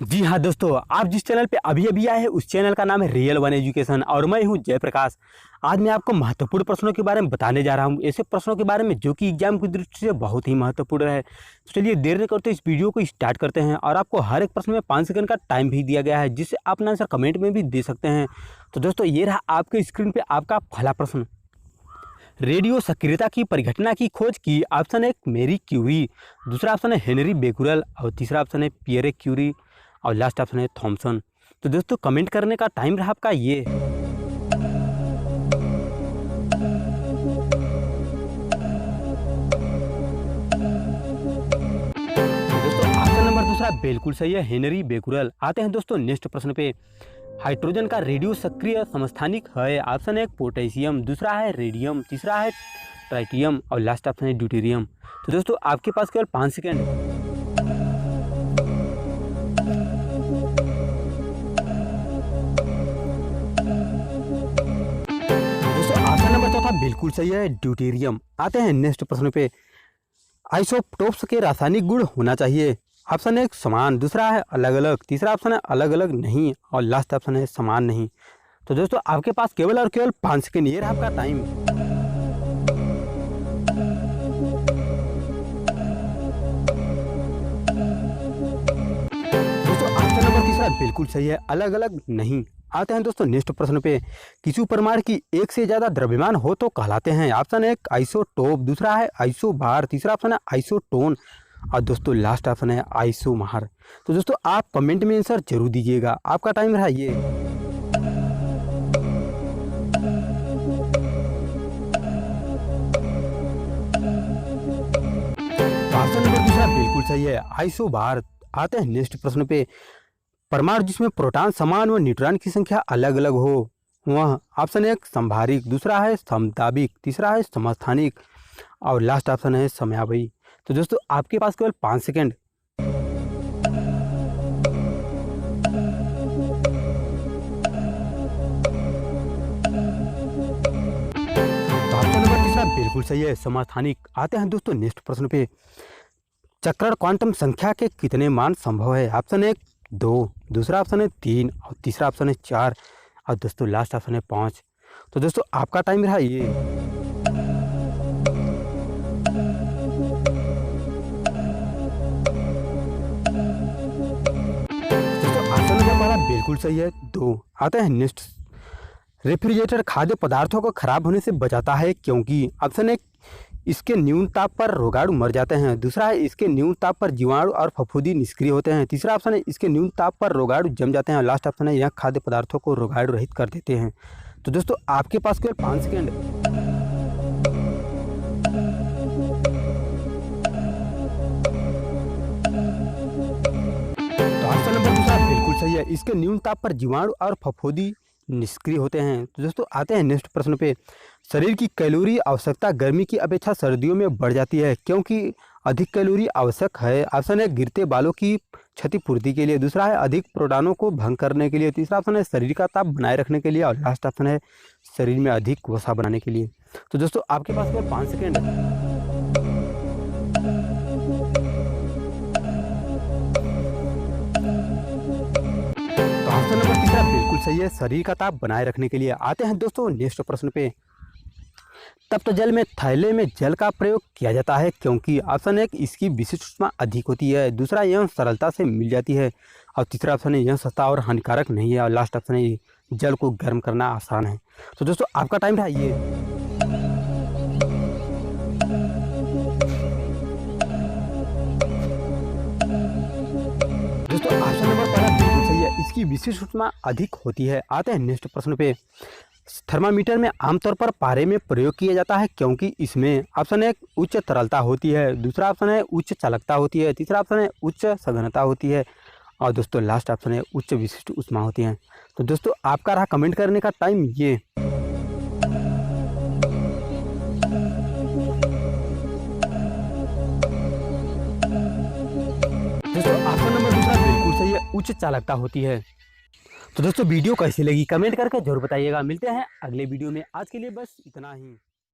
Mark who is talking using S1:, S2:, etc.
S1: जी हाँ दोस्तों, आप जिस चैनल पे अभी अभी आए हैं उस चैनल का नाम है रियल वन एजुकेशन और मैं हूँ जयप्रकाश। आज मैं आपको महत्वपूर्ण प्रश्नों के बारे में बताने जा रहा हूँ, ऐसे प्रश्नों के बारे में जो कि एग्जाम की दृष्टि से बहुत ही महत्वपूर्ण है। तो चलिए देर नहीं करते इस वीडियो को स्टार्ट करते हैं और आपको हर एक प्रश्न में 5 सेकंड का टाइम भी दिया गया है जिससे आप अपना आंसर कमेंट में भी दे सकते हैं। तो दोस्तों ये रहा आपके स्क्रीन पर आपका पहला प्रश्न। रेडियो सक्रियता की परिघटना की खोज की। ऑप्शन 1 मेरी क्यूरी, दूसरा ऑप्शन है हेनरी बेकुरल और तीसरा ऑप्शन है पियरे क्यूरी और लास्ट ऑप्शन है थॉमसन। तो दोस्तों कमेंट करने का टाइम रहा आपका ये। दोस्तों ऑप्शन नंबर दूसरा बिल्कुल सही है, हेनरी बेकुरल। आते हैं दोस्तों नेक्स्ट प्रश्न पे। हाइड्रोजन का रेडियो सक्रिय समस्थानिक है। ऑप्शन 1 पोटेशियम, दूसरा है रेडियम, तीसरा है ट्राइटियम और लास्ट ऑप्शन है ड्यूटेरियम। तो दोस्तों आपके पास केवल 5 सेकेंड है। चौथा बिल्कुल सही है, ड्यूटेरियम। आते हैं नेक्स्ट प्रश्न पे। आइसोटोप्स के रासायनिक गुण होना चाहिए। ऑप्शन 1 समान, दूसरा है अलग अलग, तीसरा ऑप्शन है अलग अलग नहीं और लास्ट ऑप्शन है समान नहीं। तो दोस्तों आपके पास केवल और केवल 5 सेकेंड, ये रहा आपका टाइम। दोस्तों ऑप्शन नंबर तीसरा बिल्कुल सही है, अलग अलग नहीं। आते हैं दोस्तों नेक्स्ट प्रश्न पे। किसी परमाणु की एक से ज़्यादा द्रव्यमान हो तो कहलाते हैं। ऑप्शन 1 आइसोटोप, दूसरा है आइसोबार, तीसरा ऑप्शन है आइसोटोन और दोस्तों लास्ट ऑप्शन है आइसोमार। तो दोस्तों आप कमेंट में आंसर जरूर दीजिएगा, आपका टाइम रहा ये। ऑप्शन नंबर दूसरा बिल्कुल सही है, आइसोबार। आते हैं नेक्स्ट प्रश्न पे। परमाणु जिसमें प्रोटॉन समान व न्यूट्रॉन की संख्या अलग अलग हो वह। ऑप्शन 1 संभारिक, दूसरा है समतापिक, तीसरा है समस्थानिक और लास्ट ऑप्शन है समयावयी। तो दोस्तों आपके पास केवल 5 सेकेंड। तो ऑप्शन नंबर तीसरा बिल्कुल सही है, समस्थानिक। आते हैं दोस्तों नेक्स्ट प्रश्न पे। चक्रण क्वांटम संख्या के कितने मान संभव है। ऑप्शन 1 2, दूसरा ऑप्शन है 3 और तीसरा ऑप्शन है 4 और दोस्तों लास्ट ऑप्शन है 5। तो दोस्तों आपका टाइम रहा ये। दोस्तों ऑप्शन नंबर पहला बिल्कुल सही है, 2। आते हैं नेक्स्ट। रेफ्रिजरेटर खाद्य पदार्थों को खराब होने से बचाता है क्योंकि। ऑप्शन 1 इसके न्यून ताप पर रोगाणु मर जाते हैं, दूसरा है इसके न्यून ताप पर जीवाणु और फफूंदी निष्क्रिय होते हैं, तीसरा ऑप्शन है इसके न्यून ताप पर रोगाणु जम जाते हैं और लास्ट ऑप्शन है यह खाद्य पदार्थों को रोगाणु रहित कर देते हैं। तो दोस्तों आपके पास केवल 5 सेकेंड। तो ऑप्शन नंबर दूसरा बिल्कुल सही है, इसके न्यून ताप पर जीवाणु और फफूंदी निष्क्रिय होते हैं। तो दोस्तों आते हैं नेक्स्ट प्रश्न पे। शरीर की कैलोरी आवश्यकता गर्मी की अपेक्षा सर्दियों में बढ़ जाती है क्योंकि अधिक कैलोरी आवश्यक है। ऑप्शन है गिरते बालों की क्षतिपूर्ति के लिए, दूसरा है अधिक प्रोटॉनों को भंग करने के लिए, तीसरा ऑप्शन है शरीर का ताप बनाए रखने के लिए और लास्ट ऑप्शन है शरीर में अधिक वसा बनाने के लिए। तो दोस्तों आपके पास केवल 5 सेकेंड है। ऑप्शन नंबर तीसरा बिल्कुल सही है, शरीर का ताप बनाए रखने के लिए। आते हैं दोस्तों नेक्स्ट प्रश्न पे। तप्त जल में थैले में जल का प्रयोग किया जाता है क्योंकि। ऑप्शन 1 इसकी विशिष्ट ऊष्मा अधिक होती है, दूसरा यह सरलता से मिल जाती है और तीसरा ऑप्शन है यह सस्ता और हानिकारक नहीं है और लास्ट ऑप्शन है जल को गर्म करना आसान है। तो दोस्तों आपका टाइम रहा ये। दोस्तों ऑप्शन नंबर पहला बिल्कुल सही है, इसकी विशिष्ट ऊष्मा अधिक होती है। आते हैं नेक्स्ट प्रश्न पे। थर्मामीटर में आमतौर पर पारे में प्रयोग किया जाता है क्योंकि इसमें। ऑप्शन 1 उच्च तरलता होती है, दूसरा ऑप्शन है उच्च चालकता होती है, तीसरा ऑप्शन है उच्च सघनता होती है और दोस्तों लास्ट ऑप्शन है उच्च विशिष्ट ऊष्मा होती है। तो दोस्तों आपका रहा कमेंट करने का टाइम ये। दोस्तों ऑप्शन नंबर दूसरा बिल्कुल सही है, उच्च चालकता होती है। तो दोस्तों वीडियो कैसी लगी कमेंट करके जरूर बताइएगा। मिलते हैं अगले वीडियो में, आज के लिए बस इतना ही।